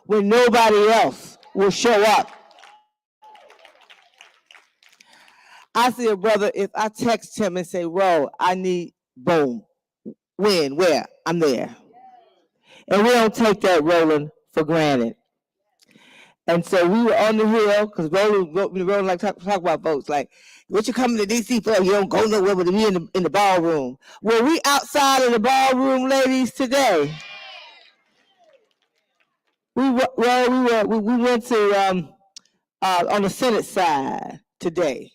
when nobody else will show up. I see a brother, if I text him and say, Ro, I need, boom, when, where, I'm there. And we don't take that, Roland, for granted. And so we were on the hill, because Roland like talk about votes, like, what you coming to D.C. for? You don't go nowhere but to be in the ballroom. Well, we outside of the ballroom, ladies, today. We went to, on the Senate side today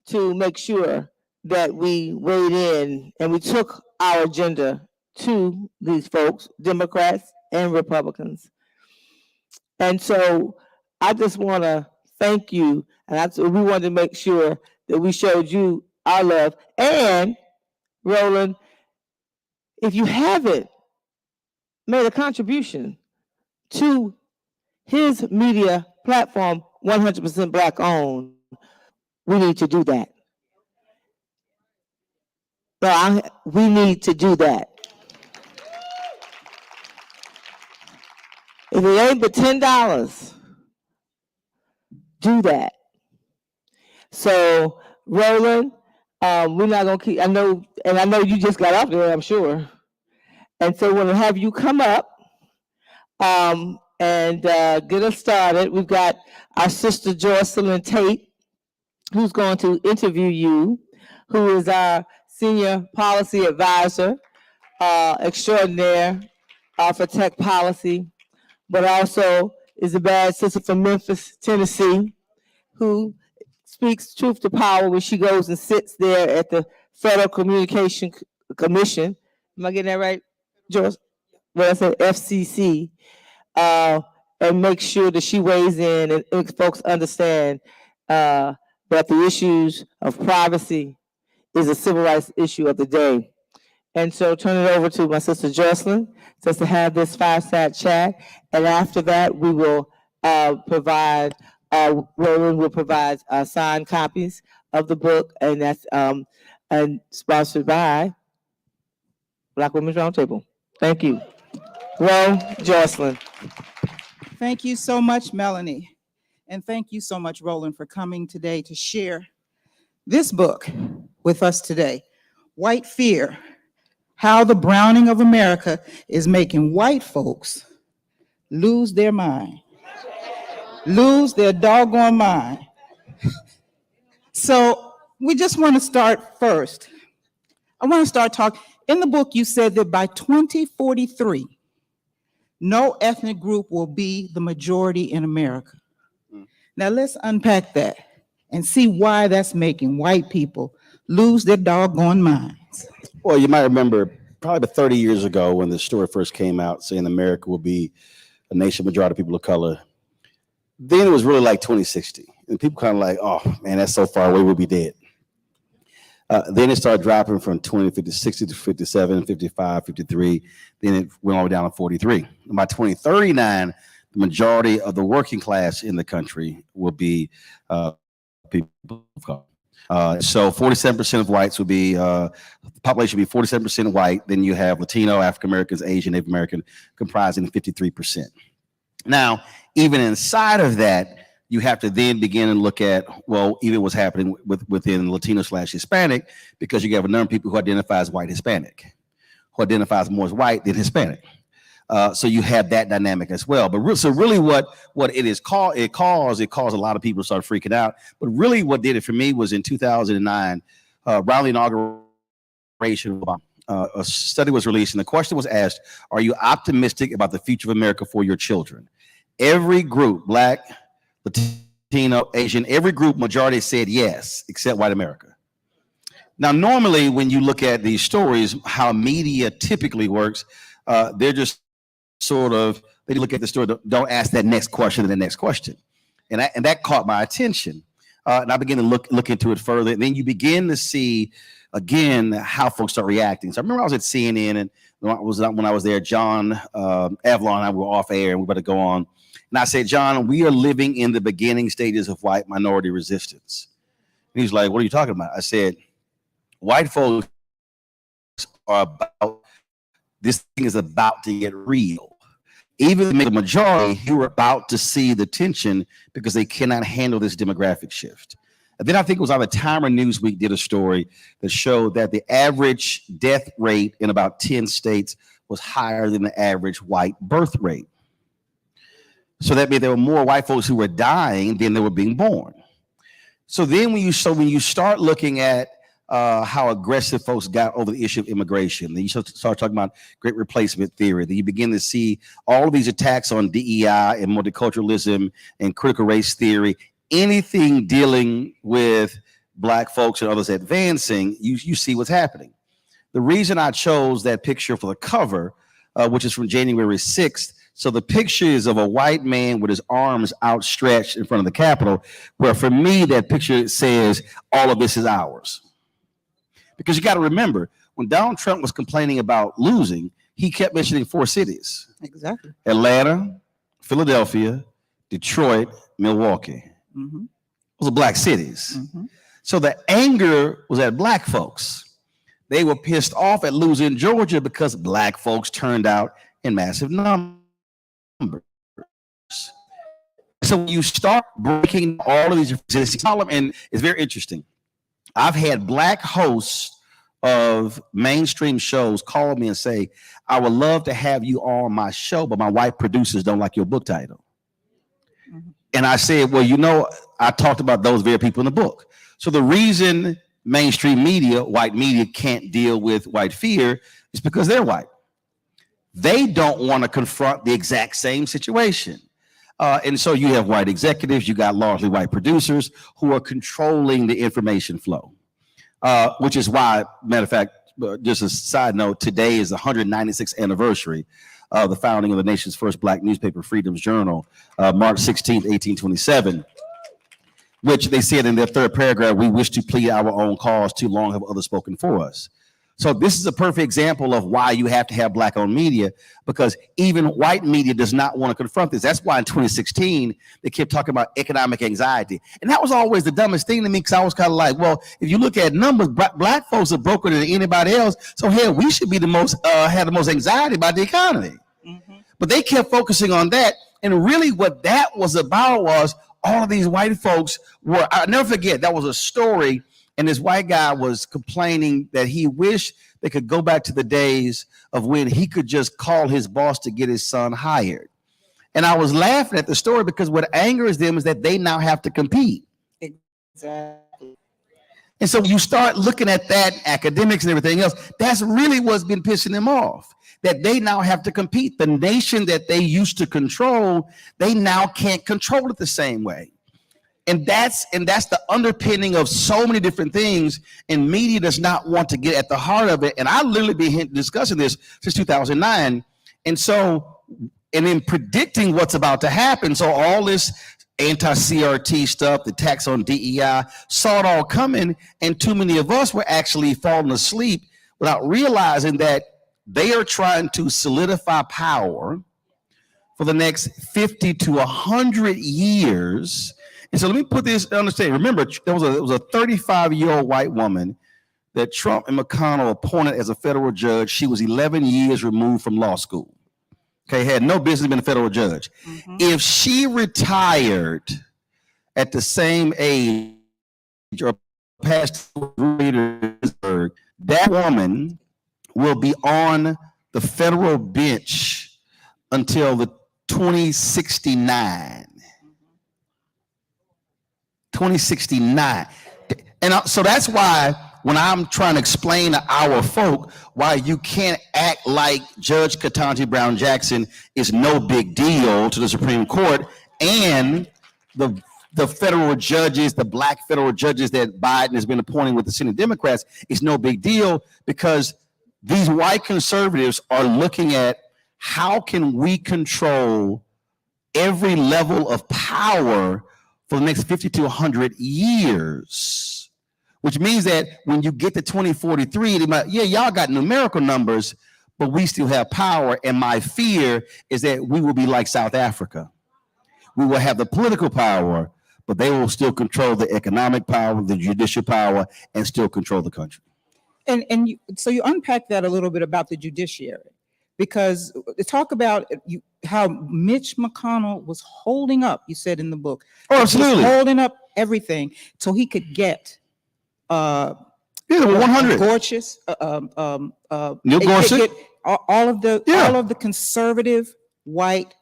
to make sure that we weighed in and we took our agenda to these folks, Democrats and Republicans. And so I just want to thank you. And we wanted to make sure that we showed you our love. And Roland, if you haven't made a contribution to his media platform, 100% Black owned, we need to do that. We need to do that. If it ain't but $10, do that. So, Roland, we're not gonna keep. I know you just got off there, I'm sure. And so, we're gonna have you come up and get us started. We've got our sister Jocelyn Tate, who's going to interview you, who is our senior policy advisor extraordinaire for tech policy, but also is a bad sister from Memphis, Tennessee, who speaks truth to power when she goes and sits there at the Federal Communication Commission. Am I getting that right, George? Well, I said FCC, and make sure that she weighs in and makes folks understand that the issues of privacy is a civil rights issue of the day. And so turn it over to my sister Jocelyn just to have this fireside chat. And after that, we will Roland will provide signed copies of the book, and that's and sponsored by Black Women's Roundtable. Thank you. Jocelyn. Thank you so much, Melanie. And thank you so much, Roland, for coming today to share this book with us today, White Fear: How the Browning of America is Making White Folks Lose Their Mind. Lose their doggone mind. So we just want to start first. I want to start talking. In the book, you said that by 2043, no ethnic group will be the majority in America. Now let's unpack that and see why that's making white people lose their doggone minds. Well, you might remember probably about 30 years ago when the story first came out saying America will be a nation majority of people of color. Then it was really like 2060. And people kind of like, oh, man, that's so far away, we'll be dead. Then it started dropping from 50, 60 to 57, 55, 53. Then it went all the way down to 43. And by 2039, the majority of the working class in the country will be people of color. So 47% of whites will be, the population will be 47% white. Then you have Latino, African Americans, Asian, Native American comprising 53%. Now, even inside of that, you have to then begin and look at, well, even what's happening within Latino/Hispanic, because you have a number of people who identify as white Hispanic, who identifies more as white than Hispanic. So you have that dynamic as well. But so really what it caused a lot of people to start freaking out. But really what did it for me was in 2009, around the inauguration, a study was released and the question was asked, are you optimistic about the future of America for your children? Every group, Black, Latino, Asian, every group majority said yes, except white America. Now, normally when you look at these stories, how media typically works, they're just sort of, they look at the story, don't ask that next question and the next question. And that caught my attention. And I began to look into it further. And then you begin to see, again, how folks start reacting. So I remember I was at CNN, and when I was there, John Avalon and I were off air, and we were about to go on. And I said, John, we are living in the beginning stages of white minority resistance. And he's like, what are you talking about? I said, white folks are about, this thing is about to get real. even the majority, you're about to see the tension because they cannot handle this demographic shift. And then I think it was either Time or Newsweek did a story that showed that the average death rate in about 10 states was higher than the average white birth rate. So that meant there were more white folks who were dying than they were being born. So then when you start looking at how aggressive folks got over the issue of immigration, then you start talking about great replacement theory, then you begin to see all of these attacks on DEI and multiculturalism and critical race theory, anything dealing with Black folks and others advancing, you see what's happening. The reason I chose that picture for the cover, which is from January 6th, so the picture is of a white man with his arms outstretched in front of the Capitol, where for me, that picture says, all of this is ours. Because you got to remember, when Donald Trump was complaining about losing, he kept mentioning 4 cities. Exactly. Atlanta, Philadelphia, Detroit, Milwaukee. Mm-hmm. Those are Black cities. Mm-hmm. So the anger was at Black folks. They were pissed off at losing Georgia because Black folks turned out in massive numbers. So when you start breaking all of these statistics, and it's very interesting. I've had Black hosts of mainstream shows call me and say, I would love to have you on my show, but my white producers don't like your book title. Mm-hmm. And I said, well, I talked about those very people in the book. So the reason mainstream media, white media, can't deal with white fear is because they're white. They don't want to confront the exact same situation. And so you have white executives, you got largely white producers who are controlling the information flow, which is why, matter of fact, just a side note, today is the 196th anniversary of the founding of the nation's first Black newspaper, Freedom's Journal, March 16th, 1827, which they said in their 3rd paragraph, we wish to plead our own cause, too long have others spoken for us. So this is a perfect example of why you have to have Black-owned media, because even white media does not want to confront this. That's why in 2016, they kept talking about economic anxiety. And that was always the dumbest thing to me, because I was kind of like, well, if you look at numbers, Black folks are broker than anybody else. So hell, we should be have the most anxiety about the economy. Mm-hmm. But they kept focusing on that. And really what that was about was all of these white folks were, I'll never forget, that was a story. And this white guy was complaining that he wished they could go back to the days of when he could just call his boss to get his son hired. And I was laughing at the story because what angers them is that they now have to compete. Exactly. And so you start looking at that, academics and everything else, that's really what's been pissing them off, that they now have to compete. The nation that they used to control, they now can't control it the same way. And that's the underpinning of so many different things, and media does not want to get at the heart of it. And I literally been discussing this since 2009. And so, and in predicting what's about to happen, so all this anti-CRT stuff, the tax on DEI, saw it all coming, and too many of us were actually falling asleep without realizing that they are trying to solidify power for the next 50 to 100 years. And so let me put this, understand, remember, there was a 35-year-old white woman that Trump and McConnell appointed as a federal judge. She was 11 years removed from law school. Okay, had no business being a federal judge. Mm-hmm. If she retired at the same age or past that woman will be on the federal bench until the 2069. 2069. And so that's why when I'm trying to explain to our folk why you can't act like Judge Ketanji Brown Jackson is no big deal to the Supreme Court, and the federal judges, the Black federal judges that Biden has been appointing with the Senate Democrats is no big deal, because these white conservatives are looking at how can we control every level of power for the next 50 to 100 years, which means that when you get to 2043, they might, yeah, y'all got numerical numbers, but we still have power. And my fear is that we will be like South Africa. We will have the political power, but they will still control the economic power, the judicial power, and still control the country. So you unpack that a little bit about the judiciary. because talk about how Mitch McConnell was holding up, you said in the book. Oh, absolutely. He was holding up everything so he could get 100. Gorsuch, Neil Gorsuch. All of the conservative white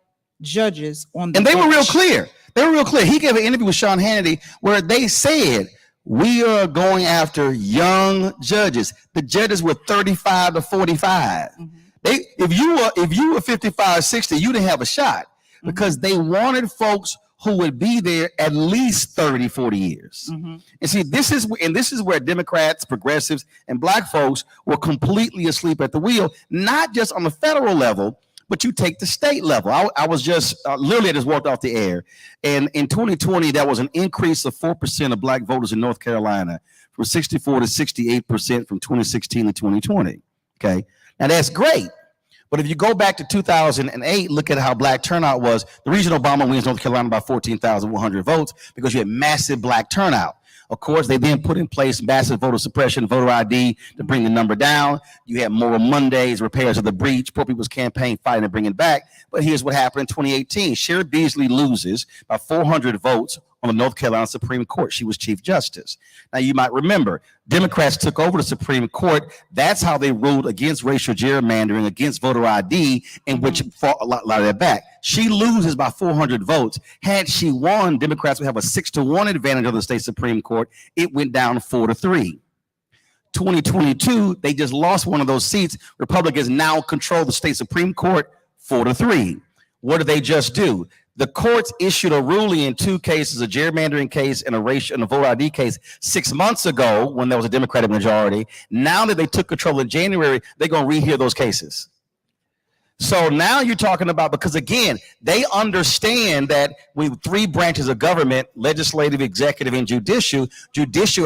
judges on the and they bench. were real clear. They were real clear. He gave an interview with Sean Hannity where they said, we are going after young judges. The judges were 35 to 45. Mm-hmm. If you were 55, 60, you didn't have a shot because they wanted folks who would be there at least 30, 40 years. Mm-hmm. And see, this is where Democrats, progressives, and black folks were completely asleep at the wheel, not just on the federal level, but you take the state level. I was just literally I just walked off the air, and in 2020 there was an increase of 4% of black voters in North Carolina, from 64 to 68% from 2016 to 2020. Okay, now that's great, but if you go back to 2008, look at how black turnout was. The reason Obama wins North Carolina by 14,100 votes because you had massive black turnout. Of course, they then put in place massive voter suppression, voter ID to bring the number down. You had Moral Mondays, repairs of the breach, poor people's campaign fighting to bring it back. But here's what happened in 2018. Sheri Beasley loses by 400 votes on the North Carolina Supreme Court. She was Chief Justice. Now, you might remember, Democrats took over the Supreme Court. That's how they ruled against racial gerrymandering, against voter ID, in which fought a lot of that back. She loses by 400 votes. Had she won, Democrats would have a 6-1 advantage over the state Supreme Court. It went down 4-3. 2022, they just lost one of those seats. Republicans now control the state Supreme Court 4-3. What did they just do? The courts issued a ruling in two cases, a gerrymandering case and a voter ID case 6 months ago when there was a Democratic majority. Now that they took control in January, they're going to rehear those cases. So now you're talking about, because again, they understand that with three branches of government, legislative, executive, and judicial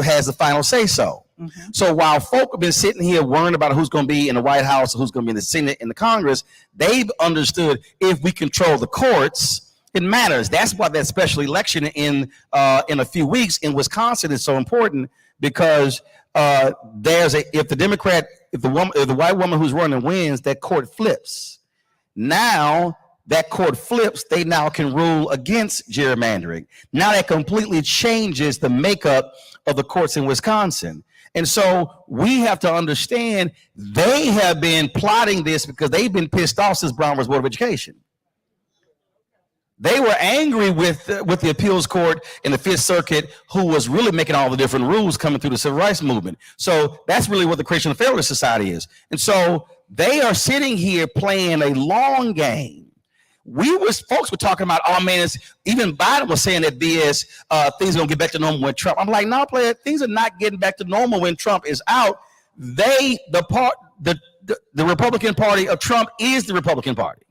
has the final say so. Mm-hmm. So while folk have been sitting here worrying about who's going to be in the White House, who's going to be in the Senate and the Congress, they've understood if we control the courts, it matters. That's why that special election in a few weeks in Wisconsin is so important, because if the white woman who's running wins, that court flips. Now that court flips, they now can rule against gerrymandering. Now that completely changes the makeup of the courts in Wisconsin. And so we have to understand they have been plotting this because they've been pissed off since Brown was Board of Education. They were angry with the appeals court in the Fifth Circuit, who was really making all the different rules coming through the civil rights movement. So that's really what the Creation of Federalist Society is. And so they are sitting here playing a long game. Folks were talking about, oh man, even Biden was saying that things are gonna get back to normal when Trump. I'm like, no, player, things are not getting back to normal when Trump is out. The Republican Party of Trump is the Republican Party.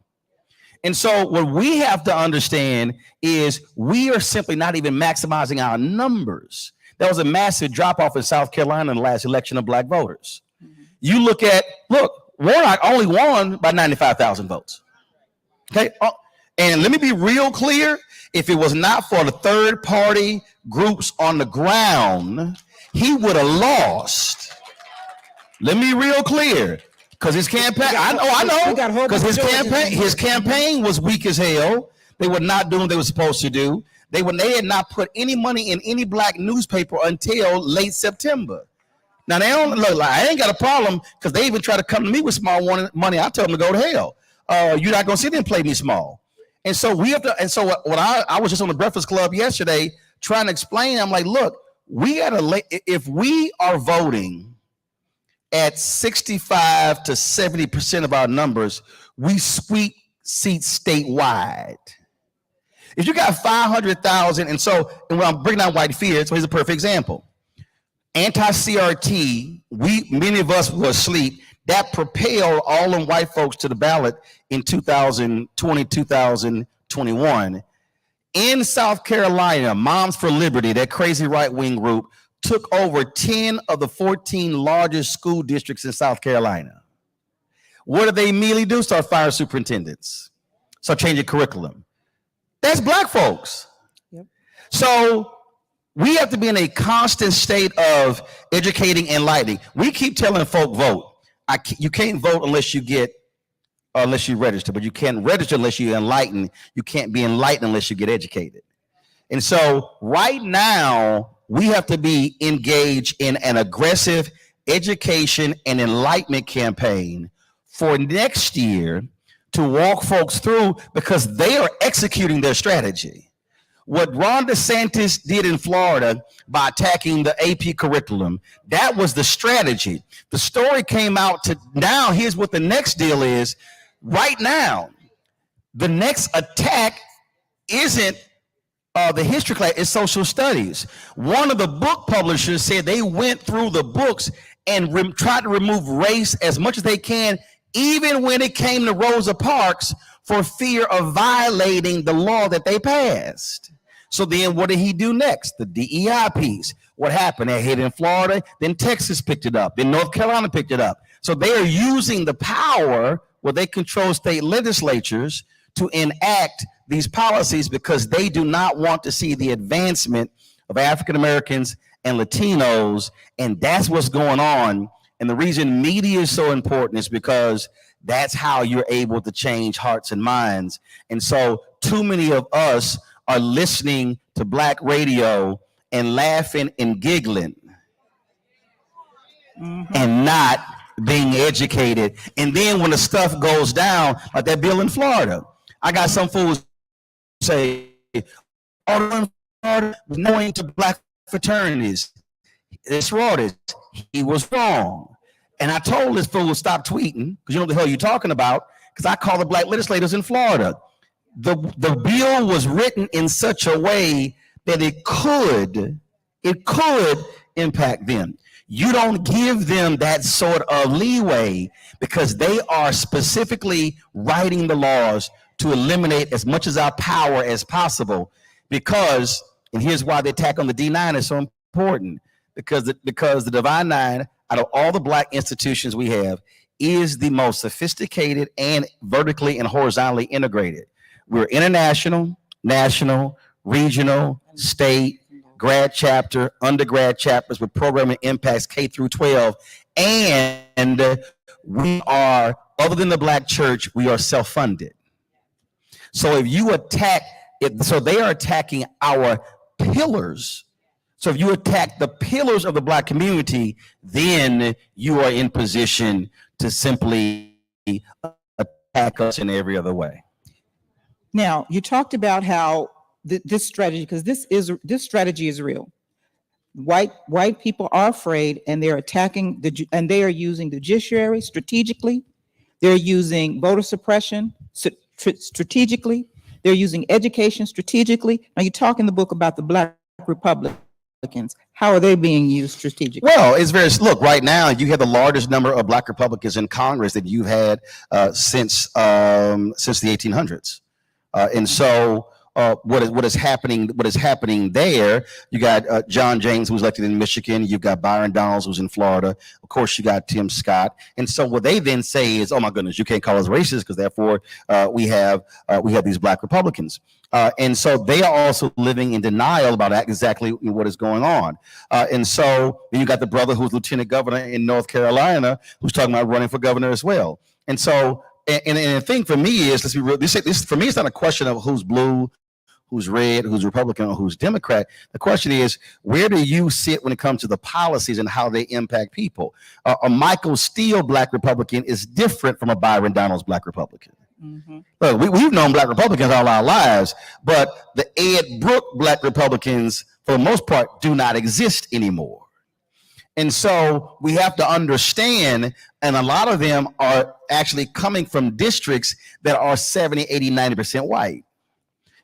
And so what we have to understand is we are simply not even maximizing our numbers. There was a massive drop off in South Carolina in the last election of black voters. Mm-hmm. You look, Warnock only won by 95,000 votes. Okay. And let me be real clear. If it was not for the third party groups on the ground, he would have lost. Let me be real clear. Because his campaign, I know, because his campaign was weak as hell. They were not doing what they were supposed to do. They had not put any money in any black newspaper until late September. Now they don't look like I ain't got a problem, because they even try to come to me with small money. I tell them to go to hell. You're not gonna sit there and play me small. And so we have to. And so what I was just on the Breakfast Club yesterday trying to explain. I'm like, look, if we are voting at 65 to 70% of our numbers, we sweep seats statewide. If you got 500,000, and when I'm bringing down white fear, so here's a perfect example. Anti-CRT, many of us were asleep. That propelled all them white folks to the ballot in 2020, 2021. In South Carolina, Moms for Liberty, that crazy right-wing group, took over 10 of the 14 largest school districts in South Carolina. What did they immediately do? Start firing superintendents. Start changing curriculum. That's black folks. Yep. So we have to be in a constant state of educating and enlightening. We keep telling folk vote. You can't vote unless you get unless you register, but you can't register unless you're enlightened. You can't be enlightened unless you get educated. And so right now, we have to be engaged in an aggressive education and enlightenment campaign for next year to walk folks through, because they are executing their strategy. What Ron DeSantis did in Florida by attacking the AP curriculum, that was the strategy. The story came out to now, here's what the next deal is. Right now, the next attack isn't the history class, is social studies. One of the book publishers said they went through the books and tried to remove race as much as they can, even when it came to Rosa Parks, for fear of violating the law that they passed. So then what did he do next? The DEI piece. What happened? They hit in Florida, then Texas picked it up, then North Carolina picked it up. So they are using the power where they control state legislatures to enact these policies, because they do not want to see the advancement of African Americans and Latinos. And that's what's going on. And the reason media is so important is because that's how you're able to change hearts and minds. And so too many of us are listening to Black radio and laughing and giggling and not being educated. And then when the stuff goes down, like that bill in Florida, I got some fools say, oh, knowing to Black fraternities, it's fraud. He was wrong. And I told this fool to stop tweeting, because you know what the hell you're talking about, because I call the Black legislators in Florida. The bill was written in such a way that it could impact them. You don't give them that sort of leeway, because they are specifically writing the laws to eliminate as much of our power as possible. Because, and here's why the attack on the D9 is so important, because the Divine Nine, out of all the Black institutions we have, is the most sophisticated and vertically and horizontally integrated. We're international, national, regional, state, grad chapter, undergrad chapters with programming impacts K through 12. And we are, other than the Black church, we are self-funded. So if you attack it, so they are attacking our pillars. So if you attack the pillars of the Black community, then you are in position to simply attack us in every other way. Now, you talked about how this strategy, because this strategy is real. White people are afraid, and they're attacking and they are using the judiciary strategically. They're using voter suppression strategically. They're using education strategically. Now, you talk in the book about the Black Republicans. How are they being used strategically? Well, it's very, look, right now you have the largest number of Black Republicans in Congress that you've had since the 1800s. And so what is happening there, you got John James, who was elected in Michigan. You've got Byron Donalds, who's in Florida. Of course, you got Tim Scott. And so what they then say is, oh my goodness, you can't call us racist, because therefore we have these Black Republicans. And so they are also living in denial about exactly what is going on. And so then you got the brother who's lieutenant governor in North Carolina, who's talking about running for governor as well. And so, and the thing for me is, let's be real, this for me, it's not a question of who's blue, who's red, who's Republican, or who's Democrat. The question is, where do you sit when it comes to the policies and how they impact people? A Michael Steele Black Republican is different from a Byron Donalds Black Republican. Mm-hmm. Look, we've known Black Republicans all our lives, but the Ed Brooke Black Republicans, for the most part, do not exist anymore. And so we have to understand, and a lot of them are actually coming from districts that are 70, 80, 90% white.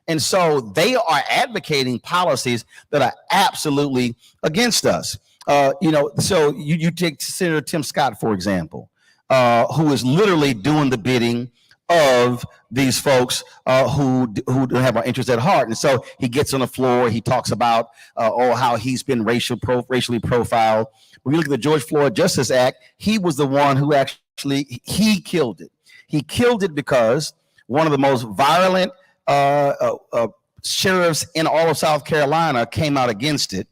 And so they are advocating policies that are absolutely against us. So you take Senator Tim Scott, for example, who is literally doing the bidding of these folks who have our interests at heart. And so he gets on the floor, he talks about how he's been racially profiled. When you look at the George Floyd Justice Act, he was the one who actually, he killed it. He killed it because one of the most violent sheriffs in all of South Carolina came out against it.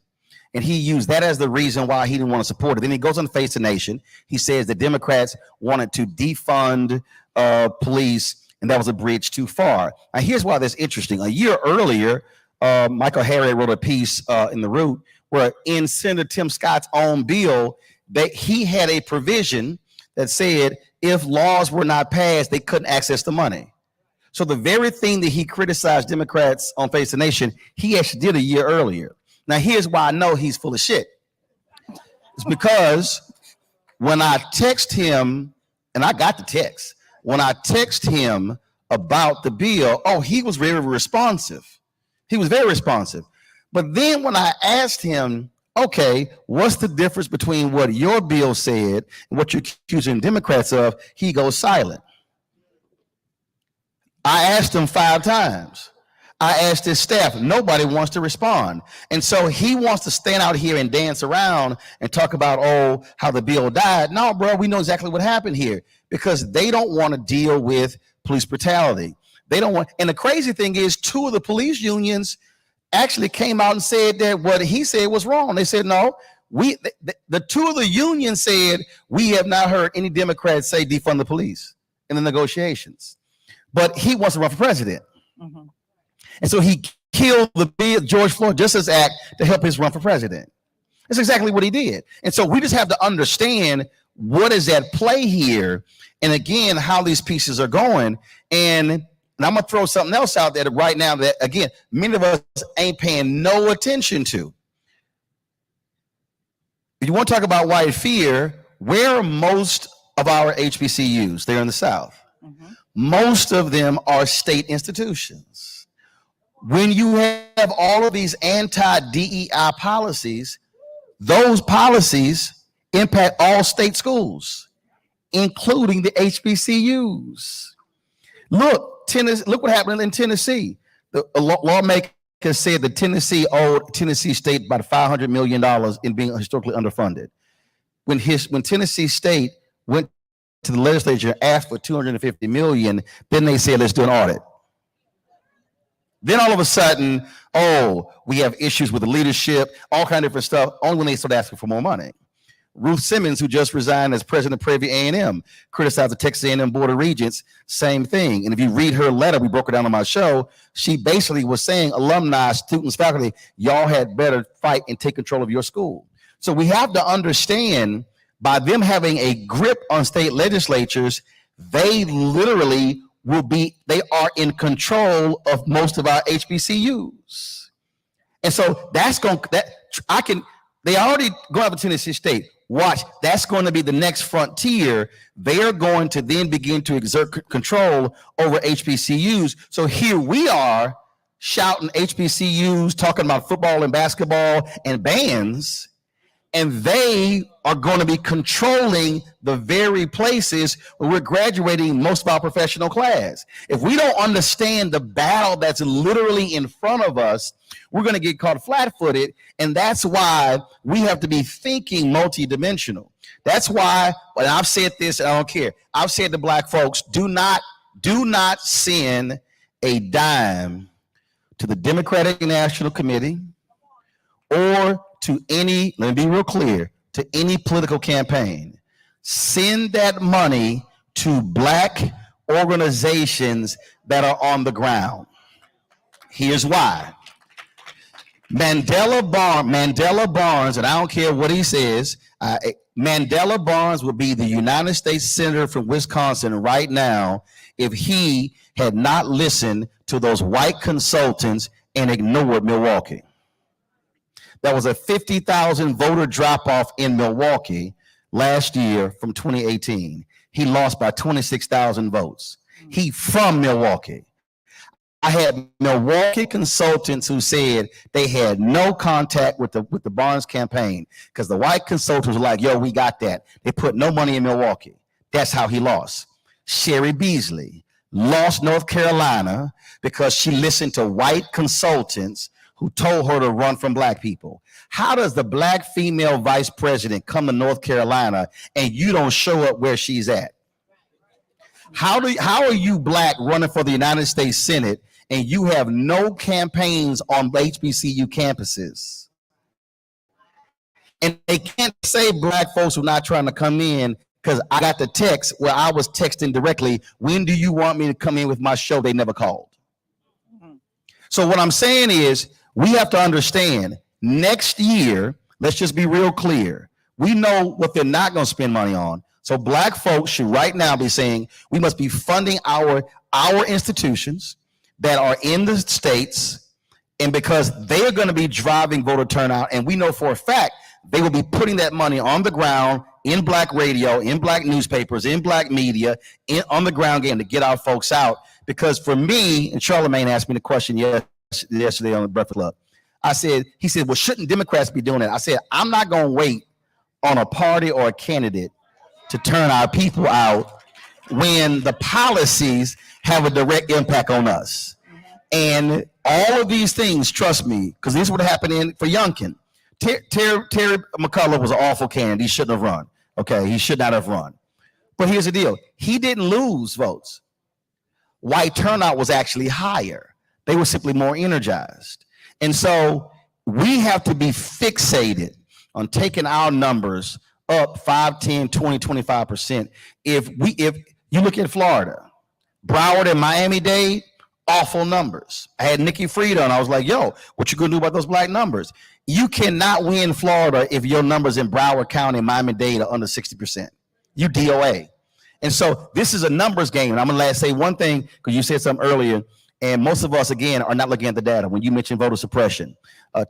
And he used that as the reason why he didn't want to support it. Then he goes on Face the Nation. He says the Democrats wanted to defund police, and that was a bridge too far. Now, here's why that's interesting. A year earlier, Michael Harriot wrote a piece in The Root where in Senator Tim Scott's own bill, that he had a provision that said if laws were not passed, they couldn't access the money. So the very thing that he criticized Democrats on Face the Nation, he actually did a year earlier. Now, here's why I know he's full of shit. It's because when I text him, and I got the text, when I text him about the bill, he was very responsive. He was very responsive. But then when I asked him, okay, what's the difference between what your bill said and what you're accusing Democrats of, he goes silent. I asked him 5 times. I asked his staff. Nobody wants to respond. And so he wants to stand out here and dance around and talk about, how the bill died. No, bro, we know exactly what happened here because they don't want to deal with police brutality. They don't want, and the crazy thing is 2 of the police unions actually came out and said that what he said was wrong. They said, no, the 2 of the unions said, we have not heard any Democrats say defund the police in the negotiations. But he wants to run for president. Mm-hmm. And so he killed the George Floyd Justice Act to help his run for president. That's exactly what he did. And so we just have to understand what is at play here. And again, how these pieces are going. And I'm going to throw something else out there right now that, again, many of us ain't paying no attention to. If you want to talk about white fear, where are most of our HBCUs? They're in the South. Mm-hmm. Most of them are state institutions. When you have all of these anti-DEI policies, those policies impact all state schools, including the HBCUs. Look what happened in Tennessee. The lawmakers said that Tennessee owed Tennessee State about $500 million in being historically underfunded. When Tennessee State went to the legislature and asked for $250 million, then they said, let's do an audit. Then all of a sudden, we have issues with the leadership, all kind of different stuff, only when they start asking for more money. Ruth Simmons, who just resigned as president of Prairie A&M, criticized the Texas A&M Board of Regents, same thing. And if you read her letter, we broke it down on my show, she basically was saying, alumni, students, faculty, y'all had better fight and take control of your school. So we have to understand, by them having a grip on state legislatures, they literally they are in control of most of our HBCUs. And so they already go out to Tennessee State. Watch, that's going to be the next frontier. They are going to then begin to exert control over HBCUs. So here we are shouting HBCUs, talking about football and basketball and bands, and they are going to be controlling the very places where we're graduating most of our professional class. If we don't understand the battle that's literally in front of us, we're going to get caught flat-footed, and that's why we have to be thinking multidimensional. That's why, and I've said this, and I don't care, I've said to Black folks, do not send a dime to the Democratic National Committee or to any, let me be real clear, to any political campaign. Send that money to Black organizations that are on the ground. Here's why. Mandela Barnes, and I don't care what he says, Mandela Barnes would be the United States Senator from Wisconsin right now if he had not listened to those white consultants and ignored Milwaukee. There was a 50,000 voter drop-off in Milwaukee last year from 2018. He lost by 26,000 votes. He from Milwaukee. I had Milwaukee consultants who said they had no contact with the Barnes campaign because the white consultants were like, yo, we got that. They put no money in Milwaukee. That's how he lost. Sherry Beasley lost North Carolina because she listened to white consultants who told her to run from Black people. How does the Black female vice president come to North Carolina and you don't show up where she's at? How are you Black running for the United States Senate and you have no campaigns on HBCU campuses? And they can't say black folks were not trying to come in because I got the text where I was texting directly, when do you want me to come in with my show? They never called. So what I'm saying is we have to understand next year, let's just be real clear. We know what they're not going to spend money on. So black folks should right now be saying we must be funding our institutions that are in the states, and because they are going to be driving voter turnout, and we know for a fact they will be putting that money on the ground in black radio, in black newspapers, in black media, on the ground game to get our folks out. Because for me, and Charlemagne asked me the question yesterday on the Breakfast Club, he said, well, shouldn't Democrats be doing that? I said, I'm not going to wait on a party or a candidate to turn our people out when the policies have a direct impact on us. And all of these things, trust me, because this is what happened for Youngkin. Terry McCullough was an awful candidate. He shouldn't have run. Okay, he should not have run. But here's the deal. He didn't lose votes. White turnout was actually higher. They were simply more energized. And so we have to be fixated on taking our numbers up 5, 10, 20, 25%. If you look at Florida, Broward and Miami-Dade, awful numbers. I had Nikki Fried on. I was like, yo, what you gonna do about those black numbers? You cannot win Florida if your numbers in Broward County and Miami-Dade are under 60%. You DOA. And so this is a numbers game. And I'm gonna say one thing, because you said something earlier, and most of us, again, are not looking at the data. When you mentioned voter suppression,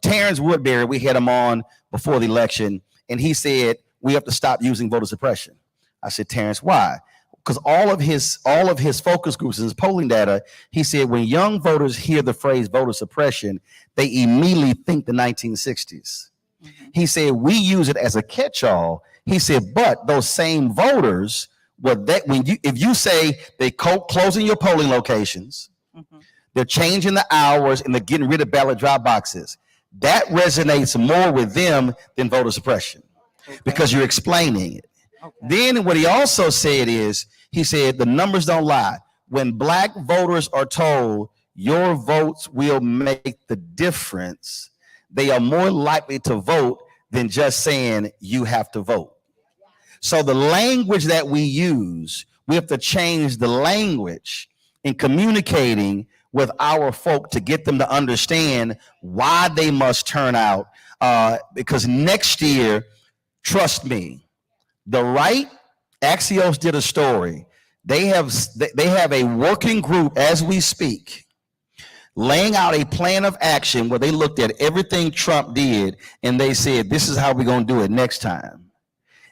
Terrence Woodbury, we had him on before the election, and he said, we have to stop using voter suppression. I said, Terrence, why? Because all of his focus groups and his polling data, he said when young voters hear the phrase voter suppression, they immediately think the 1960s. Mm-hmm. He said we use it as a catch-all. He said, but those same voters, if you say they closing your polling locations, mm-hmm. they're changing the hours and they're getting rid of ballot drop boxes, that resonates more with them than voter suppression, okay, because you're explaining it. Okay. Then what he also said is, he said the numbers don't lie. When black voters are told your votes will make the difference, they are more likely to vote than just saying you have to vote. So the language that we use, we have to change the language in communicating with our folk to get them to understand why they must turn out. Because next year, trust me, the right, Axios did a story. They have a working group as we speak, laying out a plan of action where they looked at everything Trump did and they said, this is how we're going to do it next time.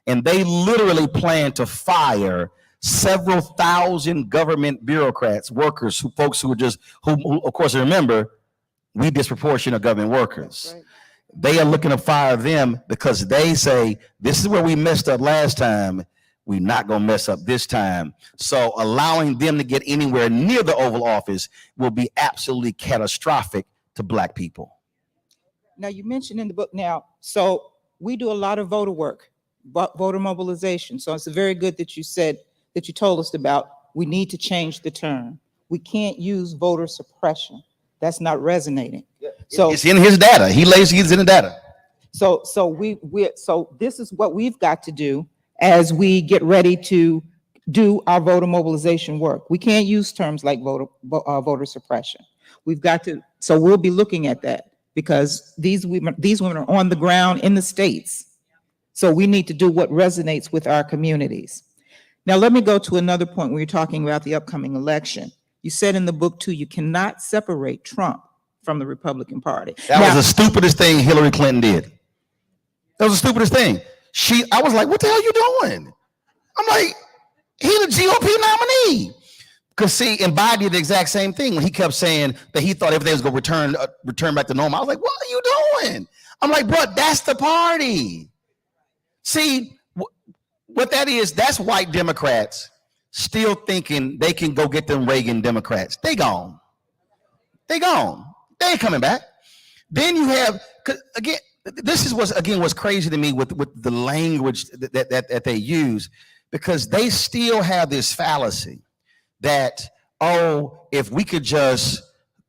And they literally plan to fire several thousand government bureaucrats, workers, folks who of course, remember, we disproportionate government workers. Right. They are looking to fire them because they say, this is where we messed up last time. We're not going to mess up this time. So allowing them to get anywhere near the Oval Office will be absolutely catastrophic to black people. Now, you mentioned in the book so we do a lot of voter work, voter mobilization. So it's very good that you said, that you told us about, we need to change the term. We can't use voter suppression. That's not resonating. So it's in his data. He's in the data. So this is what we've got to do as we get ready to do our voter mobilization work. We can't use terms like voter suppression. We've got to, so we'll be looking at that because these women are on the ground in the states. So we need to do what resonates with our communities. Now, let me go to another point when you're talking about the upcoming election. You said in the book too, you cannot separate Trump from the Republican Party. That was the stupidest thing Hillary Clinton did. That was the stupidest thing. I was like, what the hell are you doing? I'm like, he's the GOP nominee. Because see, and Biden did the exact same thing when he kept saying that he thought everything was going to return back to normal. I was like, what are you doing? I'm like, bro, that's the party. See, what that is, that's white Democrats still thinking they can go get them Reagan Democrats. They gone. They ain't coming back. Then you have, again, this is what's crazy to me with the language that they use, because they still have this fallacy that, oh, if we could just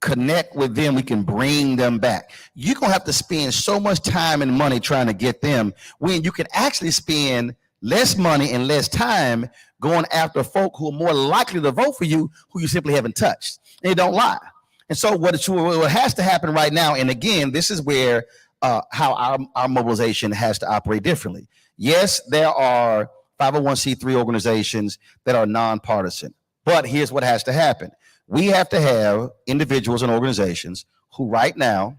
connect with them, we can bring them back. You're going to have to spend so much time and money trying to get them when you can actually spend less money and less time going after folk who are more likely to vote for you, who you simply haven't touched. And they don't lie. And so what has to happen right now, and again, this is where how our mobilization has to operate differently. Yes, there are 501c3 organizations that are nonpartisan, but here's what has to happen. We have to have individuals and organizations who right now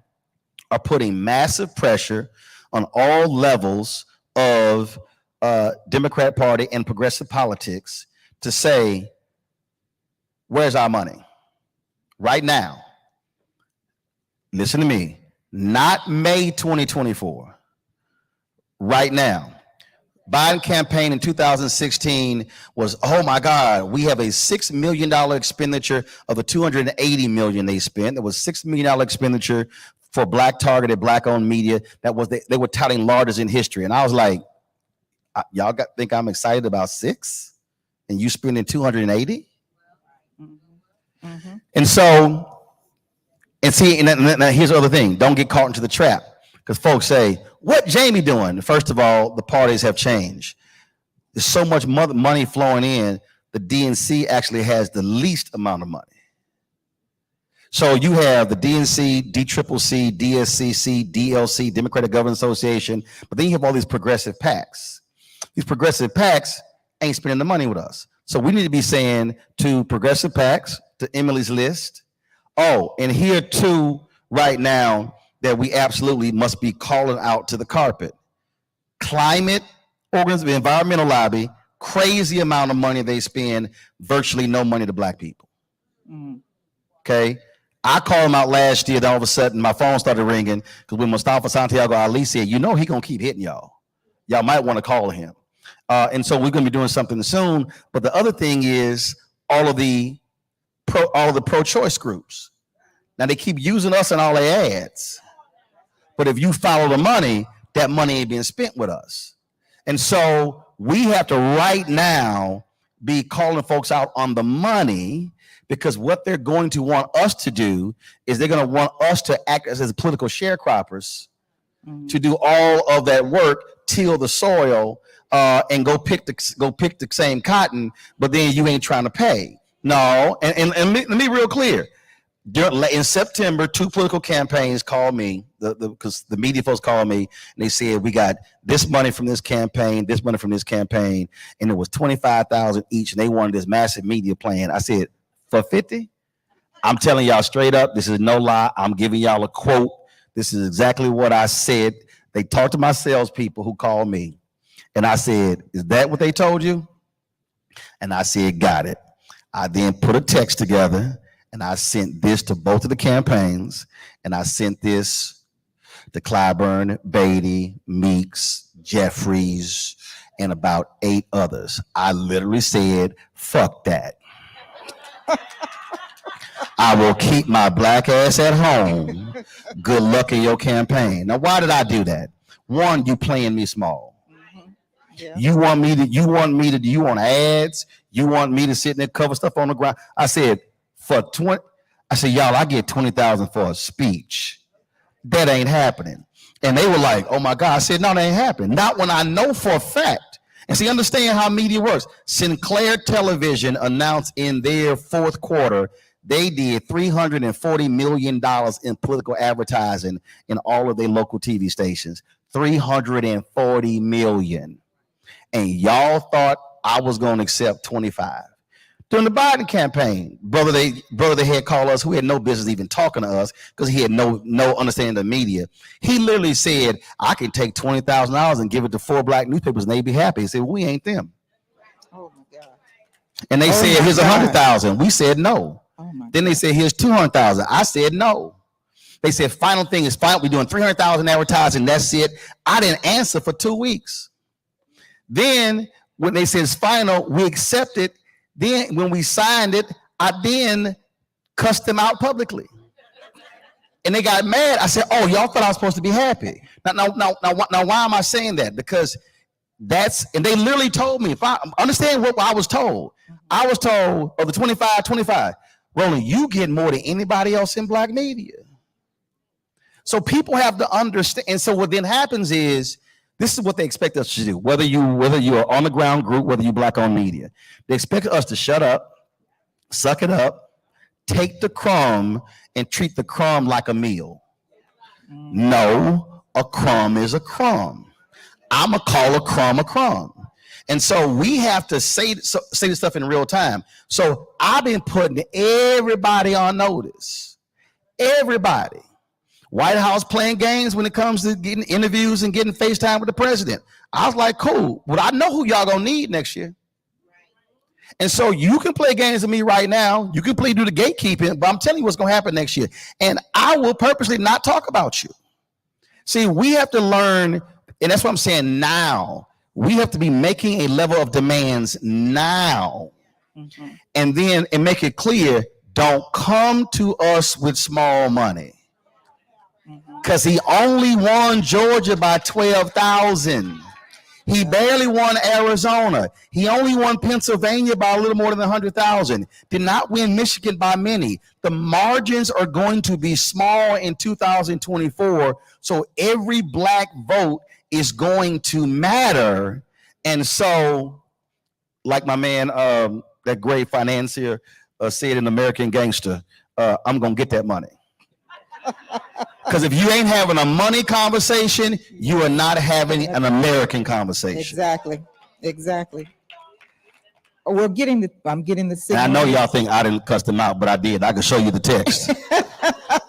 are putting massive pressure on all levels of Democrat Party and progressive politics to say, where's our money? Right now, listen to me, not May 2024, right now. Biden campaign in 2016 was, oh my God, we have a $6 million expenditure of the $280 million they spent. There was $6 million expenditure for Black targeted, Black owned media. That was, they were touting largest in history. And I was like, y'all think I'm excited about 6 and you spending 280? Mm-hmm. And so, and see, and here's the other thing, don't get caught into the trap. Because folks say, what Jamie doing? First of all, the parties have changed. There's so much money flowing in, the DNC actually has the least amount of money. So you have the DNC, DCCC, DSCC, DLC, Democratic Government Association, but then you have all these progressive PACs. These progressive PACs ain't spending the money with us. So we need to be saying to progressive PACs, to Emily's list, oh, and here too, right now, that we absolutely must be calling out to the carpet. Climate organization, environmental lobby, crazy amount of money they spend, virtually no money to Black people. Mm-hmm. Okay, I called him out last year, then all of a sudden my phone started ringing because when Mustafa Santiago Ali said, you know he gonna keep hitting y'all. Y'all might want to call him. And so we're gonna be doing something soon. But the other thing is all of the pro-choice groups. Now they keep using us in all their ads. But if you follow the money, that money ain't being spent with us. And so we have to right now be calling folks out on the money, because what they're going to want us to do is they're going to want us to act as political sharecroppers, to do all of that work, till the soil, and go pick the same cotton, but then you ain't trying to pay. No, and let me be real clear. In September, 2 political campaigns called me, because the media folks called me, and they said, we got this money from this campaign, this money from this campaign, and it was $25,000 each, and they wanted this massive media plan. I said, for 50? I'm telling y'all straight up, this is no lie. I'm giving y'all a quote. This is exactly what I said. They talked to my salespeople who called me, and I said, is that what they told you? And I said, got it. I then put a text together, and I sent this to both of the campaigns, and I sent this to Clyburn, Beatty, Meeks, Jeffries, and about 8 others. I literally said, fuck that. I will keep my Black ass at home. Good luck in your campaign. Now, why did I do that? One, you playing me small. Mm-hmm. Yeah. You want ads? You want me to sit there and cover stuff on the ground? I said, y'all, I get 20,000 for a speech. That ain't happening. And they were like, oh my God. I said, no, that ain't happening. Not when I know for a fact. And see, understand how media works. Sinclair Television announced in their 4th quarter, they did $340 million in political advertising in all of their local TV stations. $340 million. And y'all thought I was going to accept 25. During the Biden campaign, brother they had called us, who had no business even talking to us because he had no understanding of the media. He literally said, I can take $20,000 and give it to 4 Black newspapers and they'd be happy. He said, we ain't them. Oh my God. And they said, here's 100,000. We said no. Then they said, here's 200,000. I said no. They said, final thing is fine. We're doing 300,000 advertising. That's it. I didn't answer for 2 weeks. Then when they said it's final, we accepted. Then when we signed it, I then cussed them out publicly. And they got mad. I said, oh, y'all thought I was supposed to be happy. Now, why am I saying that? Because and they literally told me, if I understand what I was told. I was told of the 25, Roland, you get more than anybody else in Black media. So people have to understand. And so what then happens is, this is what they expect us to do. Whether you're on the ground group, whether you're Black owned media, they expect us to shut up, suck it up, take the crumb, and treat the crumb like a meal. No, a crumb is a crumb. I'ma call a crumb a crumb. And so we have to say this stuff in real time. So I've been putting everybody on notice. Everybody. White House playing games when it comes to getting interviews and getting FaceTime with the president. I was like, cool. Well, I know who y'all gonna need next year. And so you can play games with me right now. You can do the gatekeeping, but I'm telling you what's gonna happen next year. And I will purposely not talk about you. See, we have to learn, and that's what I'm saying now. We have to be making a level of demands now. And make it clear, don't come to us with small money. Because he only won Georgia by 12,000. He barely won Arizona. He only won Pennsylvania by a little more than 100,000. Did not win Michigan by many. The margins are going to be small in 2024. So every Black vote is going to matter. And so, like my man, that great financier said in American Gangster, I'm going to get that money. Because if you ain't having a money conversation, you are not having an American conversation. Exactly. I'm getting the signal. And I know y'all think I didn't cuss them out, but I did. I can show you the text.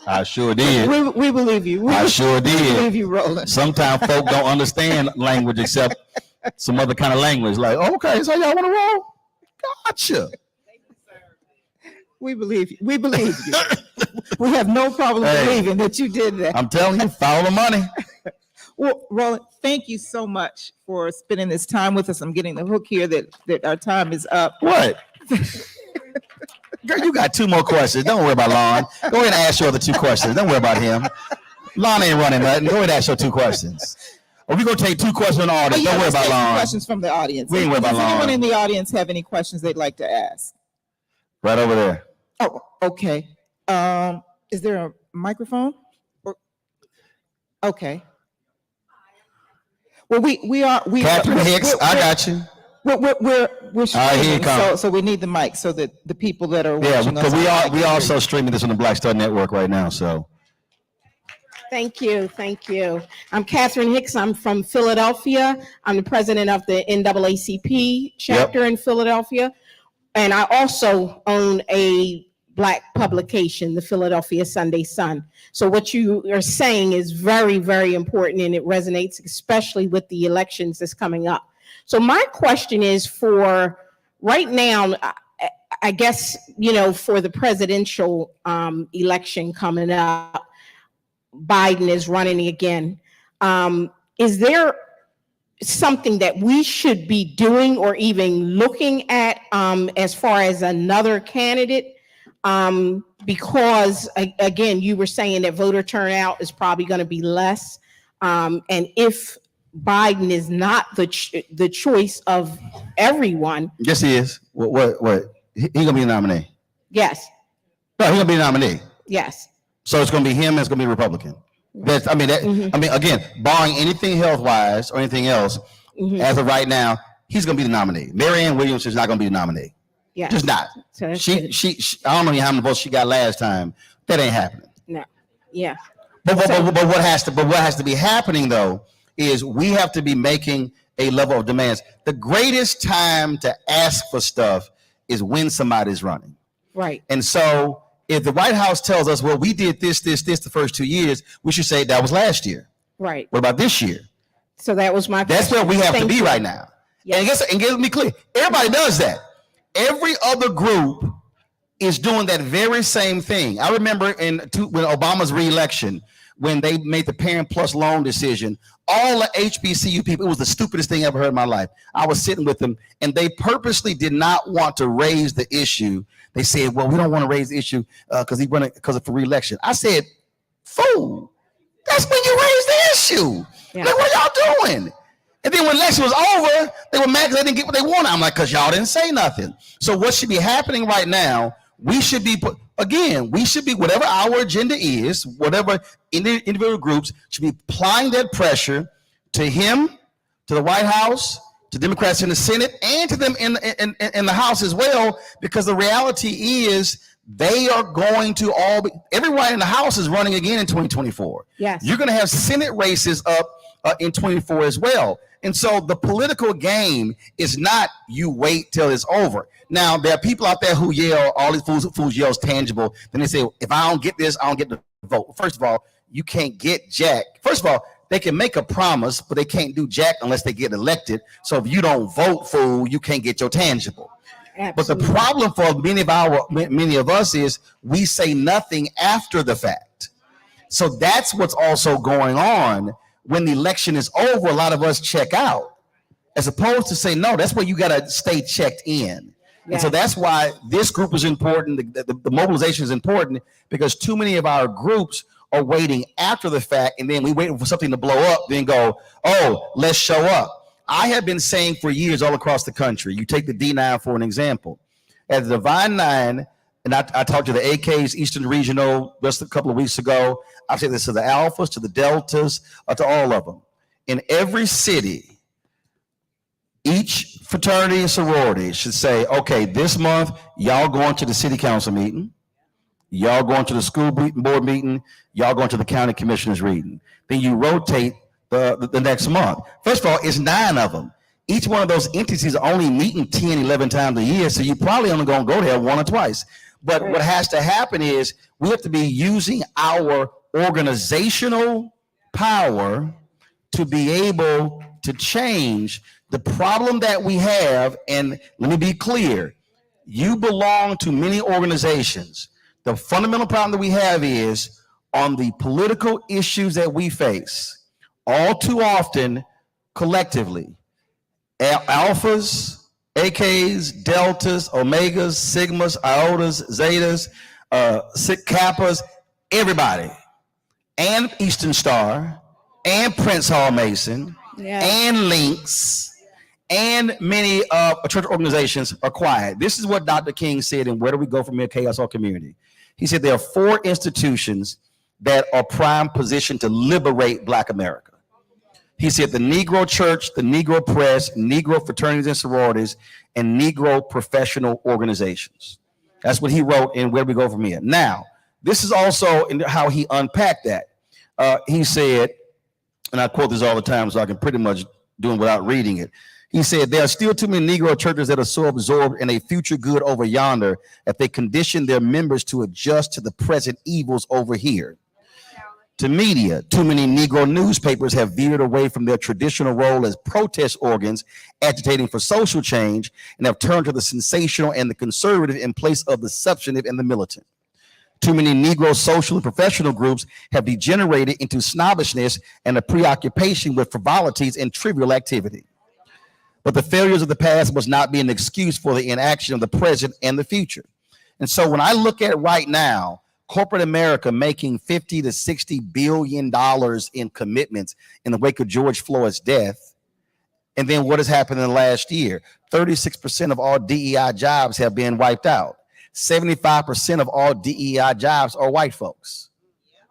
I sure did. We believe you. I sure did. We believe you, Roland. Sometimes folk don't understand language except some other kind of language. Like, okay, so y'all want to roll? Gotcha. We believe you. We believe you. We have no problem believing that you did that. I'm telling you, follow the money. Well, Roland, thank you so much for spending this time with us. I'm getting the hook here that our time is up. What? Girl, you got two more questions. Don't worry about Lon. Go ahead and ask your other two questions. Don't worry about him. Lon ain't running nothing. Go ahead and ask your two questions. Or we're going to take two questions from the audience. Don't worry about Lon. Questions from the audience. We ain't worry about Does Lon. anyone in the audience have any questions they'd like to ask? Right over there. Oh, okay. Is there a microphone? Okay. Well, we Catherine Hicks, I got you. We're streaming, come. so we need the mic so that the people that are watching us. Yeah, we also streaming this on the Black Star Network right now. So. Thank you. I'm Catherine Hicks. I'm from Philadelphia. I'm the president of the NAACP chapter in Philadelphia. And I also own a Black publication, the Philadelphia Sunday Sun. So what you are saying is very, very important, and it resonates, especially with the elections that's coming up. So my question is, for right now, I guess, for the presidential election coming up, Biden is running again. Is there something that we should be doing or even looking at as far as another candidate? Because again, you were saying that voter turnout is probably going to be less. And if Biden is not the choice of everyone. Yes, he is. What? He gonna be a nominee. Yes. No, he gonna be a nominee. Yes. So it's gonna be him. And it's gonna be Republican. That's. Again, barring anything health wise or anything else, as of right now, he's gonna be the nominee. Marianne Williams is not gonna be the nominee. Yeah. Just not. So she. I don't know how many votes she got last time. That ain't happening. No. Yeah. But what has to be happening though is we have to be making a level of demands. The greatest time to ask for stuff is when somebody's running. Right. And so if the White House tells us, well, we did this the first 2 years, we should say that was last year. Right. What about this year? So that was my That's question. where we have to be right now. Yes. And get me clear, everybody does that. Every other group is doing that very same thing. I remember when Obama's re-election, when they made the Parent Plus loan decision, all the HBCU people, it was the stupidest thing I ever heard in my life. I was sitting with them, and they purposely did not want to raise the issue. They said, well, we don't want to raise the issue because he's running because of re-election. I said, fool, that's when you raise the issue. Yeah. Like, what are y'all doing? And then when the election was over, they were mad because they didn't get what they wanted. I'm like, because y'all didn't say nothing. So what should be happening right now, we should be, whatever our agenda is, whatever individual groups should be applying that pressure to him, to the White House, to Democrats in the Senate, and to them in the House as well, because the reality is they are going to all be, everyone in the House is running again in 2024. Yes. You're going to have Senate races up in 24 as well. And so the political game is not you wait till it's over. Now, there are people out there who yell, all these fools yells tangible. Then they say, if I don't get this, I don't get the vote. First of all, you can't get jack. First of all, they can make a promise, but they can't do jack unless they get elected. So if you don't vote, fool, you can't get your tangible. Absolutely. But the problem for many of us is we say nothing after the fact. So that's what's also going on. When the election is over, a lot of us check out, as opposed to say, no, that's where you got to stay checked in. Yes. And so that's why this group is important. The mobilization is important, because too many of our groups are waiting after the fact, and then we waiting for something to blow up, then go, oh, let's show up. I have been saying for years all across the country, you take the D9 for an example. At the Divine Nine, and I talked to the AKs, Eastern Regional, just a couple of weeks ago. I've said this to the Alphas, to the Deltas, to all of them. In every city, each fraternity and sorority should say, okay, this month, y'all going to the city council meeting, y'all going to the school board meeting, y'all going to the county commissioners meeting. Then you rotate the next month. First of all, it's 9 of them. Each one of those entities are only meeting 10, 11 times a year, so you probably only going to go there 1 or twice. But what has to happen is we have to be using our organizational power to be able to change the problem that we have. And let me be clear, you belong to many organizations. The fundamental problem that we have is on the political issues that we face, all too often collectively, Alphas, AKs, Deltas, Omegas, Sigmas, Iotas, Zetas, Kappas, everybody, and Eastern Star, and Prince Hall Mason, and Links, and many church organizations are quiet. This is what Dr. King said in Where Do We Go From Here, Chaos or Community? He said there are 4 institutions that are prime positioned to liberate Black America. He said the Negro Church, the Negro Press, Negro fraternities and sororities, and Negro professional organizations. That's what he wrote in Where We Go From Here. Now, this is also in how he unpacked that. He said, and I quote this all the time, so I can pretty much do it without reading it. He said, there are still too many Negro churches that are so absorbed in a future good over yonder that they condition their members to adjust to the present evils over here. To media, too many Negro newspapers have veered away from their traditional role as protest organs, agitating for social change, and have turned to the sensational and the conservative in place of the substantive and the militant. Too many Negro social and professional groups have degenerated into snobbishness and a preoccupation with frivolities and trivial activity. But the failures of the past must not be an excuse for the inaction of the present and the future. And so when I look at right now, corporate America making $50 to $60 billion in commitments in the wake of George Floyd's death. And then what has happened in the last year? 36% of all DEI jobs have been wiped out. 75% of all DEI jobs are white folks.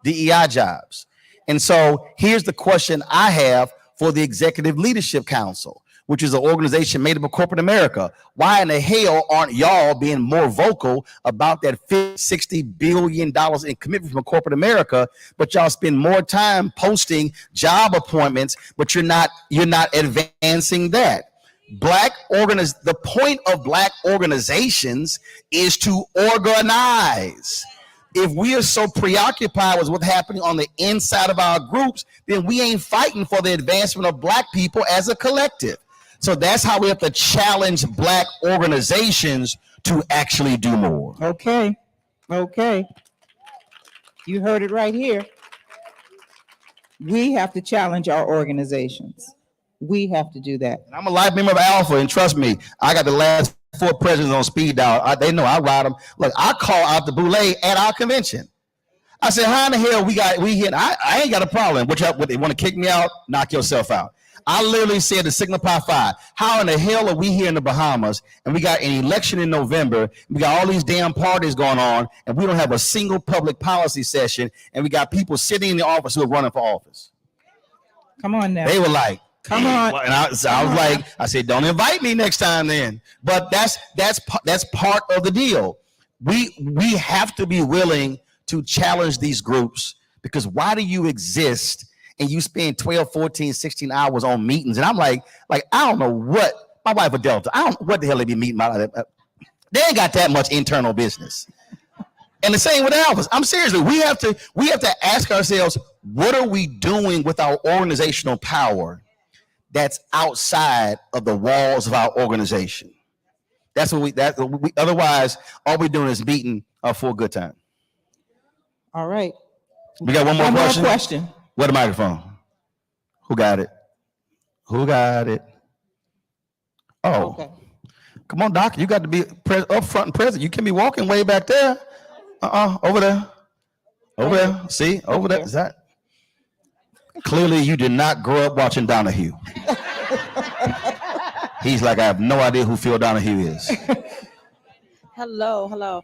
DEI jobs. And so here's the question I have for the Executive Leadership Council, which is an organization made up of corporate America. Why in the hell aren't y'all being more vocal about that $60 billion in commitment from corporate America, but y'all spend more time posting job appointments, but you're not advancing that? The point of Black organizations is to organize. If we are so preoccupied with what's happening on the inside of our groups, then we ain't fighting for the advancement of Black people as a collective. So that's how we have to challenge Black organizations to actually do more. Okay. You heard it right here. We have to challenge our organizations. We have to do that. I'm a life member of Alpha, and trust me, I got the last 4 presidents on speed dial. They know I ride them. Look, I call out the boule at our convention. I said, how in the hell we here? I ain't got a problem. They want to kick me out? Knock yourself out. I literally said to Sigma Pi Phi, how in the hell are we here in the Bahamas and we got an election in November, we got all these damn parties going on, and we don't have a single public policy session, and we got people sitting in the office who are running for office. Come on now. They were like, Come on. And I was like, I said, don't invite me next time then. But that's part of the deal. We have to be willing to challenge these groups, because why do you exist and you spend 12, 14, 16 hours on meetings? And I'm like, I don't know what, my wife a Delta, I don't know what the hell they be meeting about. They ain't got that much internal business. And the same with Alphas. I'm seriously, we have to ask ourselves, what are we doing with our organizational power that's outside of the walls of our organization? That's what we otherwise, all we're doing is meeting for a good time. All right. We got one more question. Where the microphone? Who got it? Who got it? Oh, Okay. Come on, Doc. You got to be up front and present. You can be walking way back there. Over there. Over there. See? Over there. Is that? Clearly, you did not grow up watching Donahue. He's like, I have no idea who Phil Donahue is. Hello.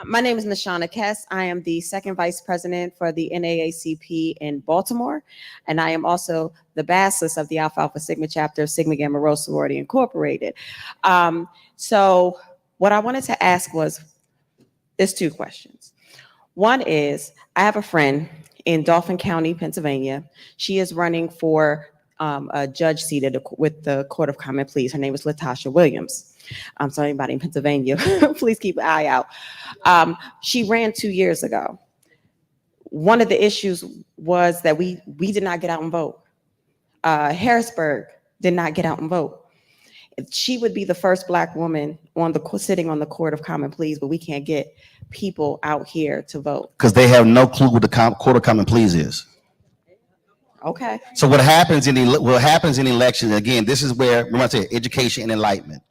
My name is Nashana Kess. I am the second vice president for the NAACP in Baltimore, and I am also the bassist of the Alpha Alpha Sigma chapter of Sigma Gamma Rho Sorority Incorporated. So what I wanted to ask is two questions. One is, I have a friend in Dauphin County, Pennsylvania. She is running for a judge seat with the Court of Common Pleas. Her name is Latasha Williams. So anybody in Pennsylvania, please keep an eye out. She ran 2 years ago. One of the issues was that we did not get out and vote. Harrisburg did not get out and vote. She would be the first Black woman sitting on the Court of Common Pleas, but we can't get people out here to vote. Because they have no clue what the Court of Common Pleas is. Okay. So what happens in elections, again, this is where, remember I said, education and enlightenment.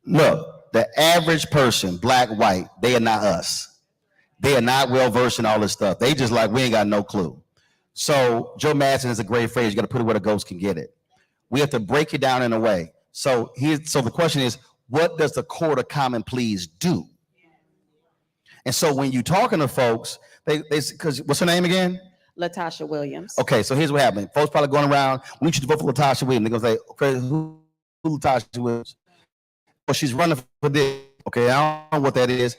Look, the average person, Black, white, they are not us. They are not well-versed in all this stuff. They just like, we ain't got no clue. So Joe Madison has a great phrase, you got to put it where the ghost can get it. We have to break it down in a way. So the question is, what does the Court of Common Pleas do? And so when you're talking to folks, because what's her name again? Latasha Williams. Okay, so here's what happened. Folks probably going around, we need you to vote for Latasha Williams. They're going to say, okay, who Latasha Williams? Well, she's running for this. Okay, I don't know what that is.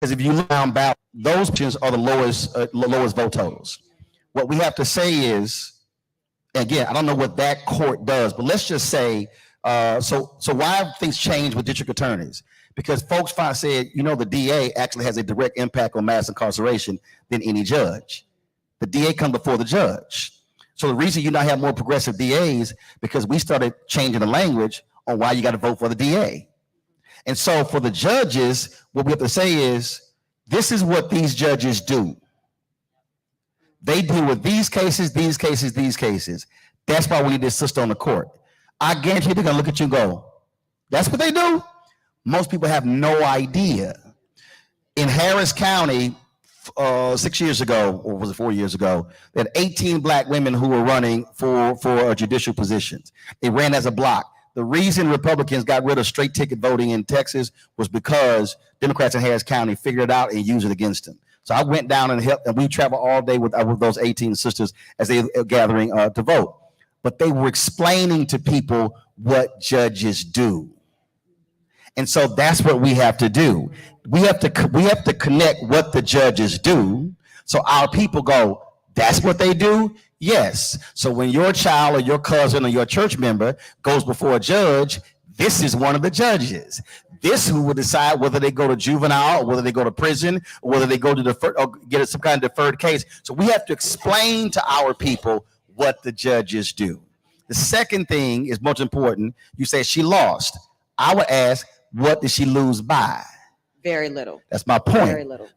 Because if you look down ballot, those positions are the lowest vote totals. What we have to say is, again, I don't know what that court does, but let's just say, so why have things changed with district attorneys? Because folks said, the DA actually has a direct impact on mass incarceration than any judge. The DA comes before the judge. So the reason you not have more progressive DAs, because we started changing the language on why you got to vote for the DA. And so for the judges, what we have to say is, this is what these judges do. They deal with these cases, these cases, these cases. That's why we need this sister on the court. I guarantee they're gonna look at you and go, that's what they do? Most people have no idea. In Harris County, 6 years ago, or was it 4 years ago, they had 18 Black women who were running for judicial positions. They ran as a block. The reason Republicans got rid of straight ticket voting in Texas was because Democrats in Harris County figured it out and used it against them. So I went down and helped, and we traveled all day with those 18 sisters as they were gathering to vote. But they were explaining to people what judges do. And so that's what we have to do. We have to connect what the judges do. So our people go, that's what they do? Yes. So when your child or your cousin or your church member goes before a judge, this is one of the judges. This who will decide whether they go to juvenile, or whether they go to prison, or whether they go to defer or get some kind of deferred case. So we have to explain to our people what the judges do. The second thing is most important. You say she lost. I would ask, what did she lose by? Very little. That's my point. Very little.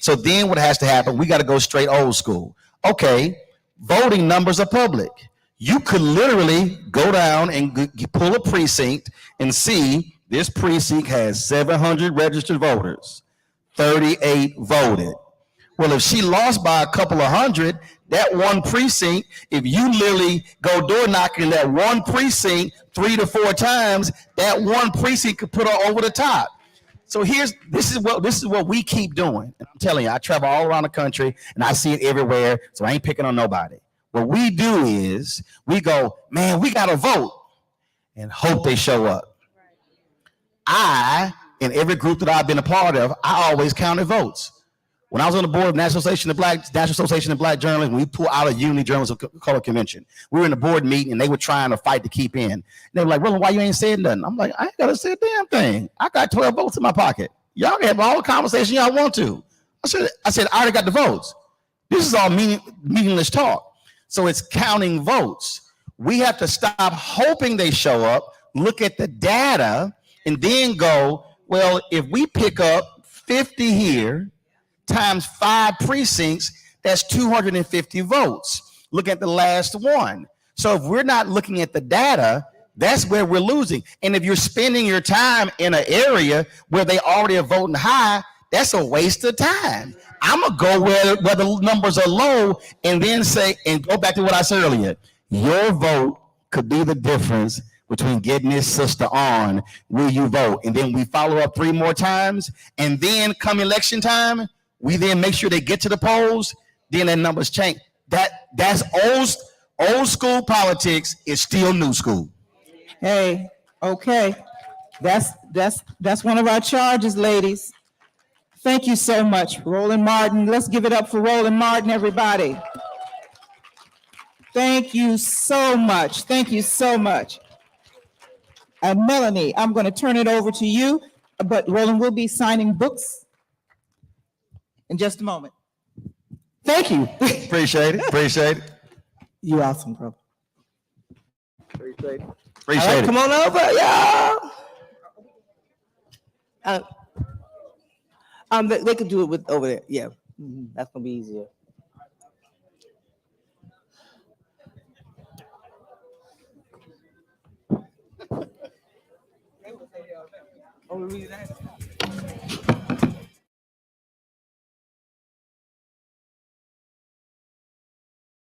So then what has to happen? We got to go straight old school. Okay, voting numbers are public. You could literally go down and pull a precinct and see this precinct has 700 registered voters, 38 voted. Well, if she lost by a couple of hundred, That one precinct, if you literally go door knocking in that one precinct 3 to 4 times, that one precinct could put her over the top. So this is what we keep doing. And I'm telling you, I travel all around the country and I see it everywhere. So I ain't picking on nobody. What we do is we go, man, we got to vote and hope they show up. In every group that I've been a part of, I always counted votes. When I was on the board of National Association of Black Journalists, when we pulled out of Unity Journalists of Color Convention, we were in the board meeting and they were trying to fight to keep in. They were like, Roland, why you ain't said nothing? I'm like, I ain't got to say a damn thing. I got 12 votes in my pocket. Y'all can have all the conversation y'all want to. I said, I already got the votes. This is all meaningless talk. So it's counting votes. We have to stop hoping they show up, look at the data, and then go, well, if we pick up 50 here times 5 precincts, that's 250 votes. Look at the last one. So if we're not looking at the data, that's where we're losing. And if you're spending your time in an area where they already are voting high, that's a waste of time. I'm gonna go where the numbers are low and then say, and go back to what I said earlier, your vote could be the difference between getting this sister on, will you vote? And then we follow up 3 more times. And then come election time, we then make sure they get to the polls, then their numbers change. That's old school politics is still new school. Hey, okay. That's one of our charges, ladies. Thank you so much, Roland Martin. Let's give it up for Roland Martin, everybody. Thank you so much. Thank you so much. And Melanie, I'm going to turn it over to you, but Roland will be signing books in just a moment. Thank you. Appreciate it. You awesome, bro. Appreciate Right, it. come on over, y'all. They could do it with over there. Yeah, that's gonna be easier. Oh, we read that?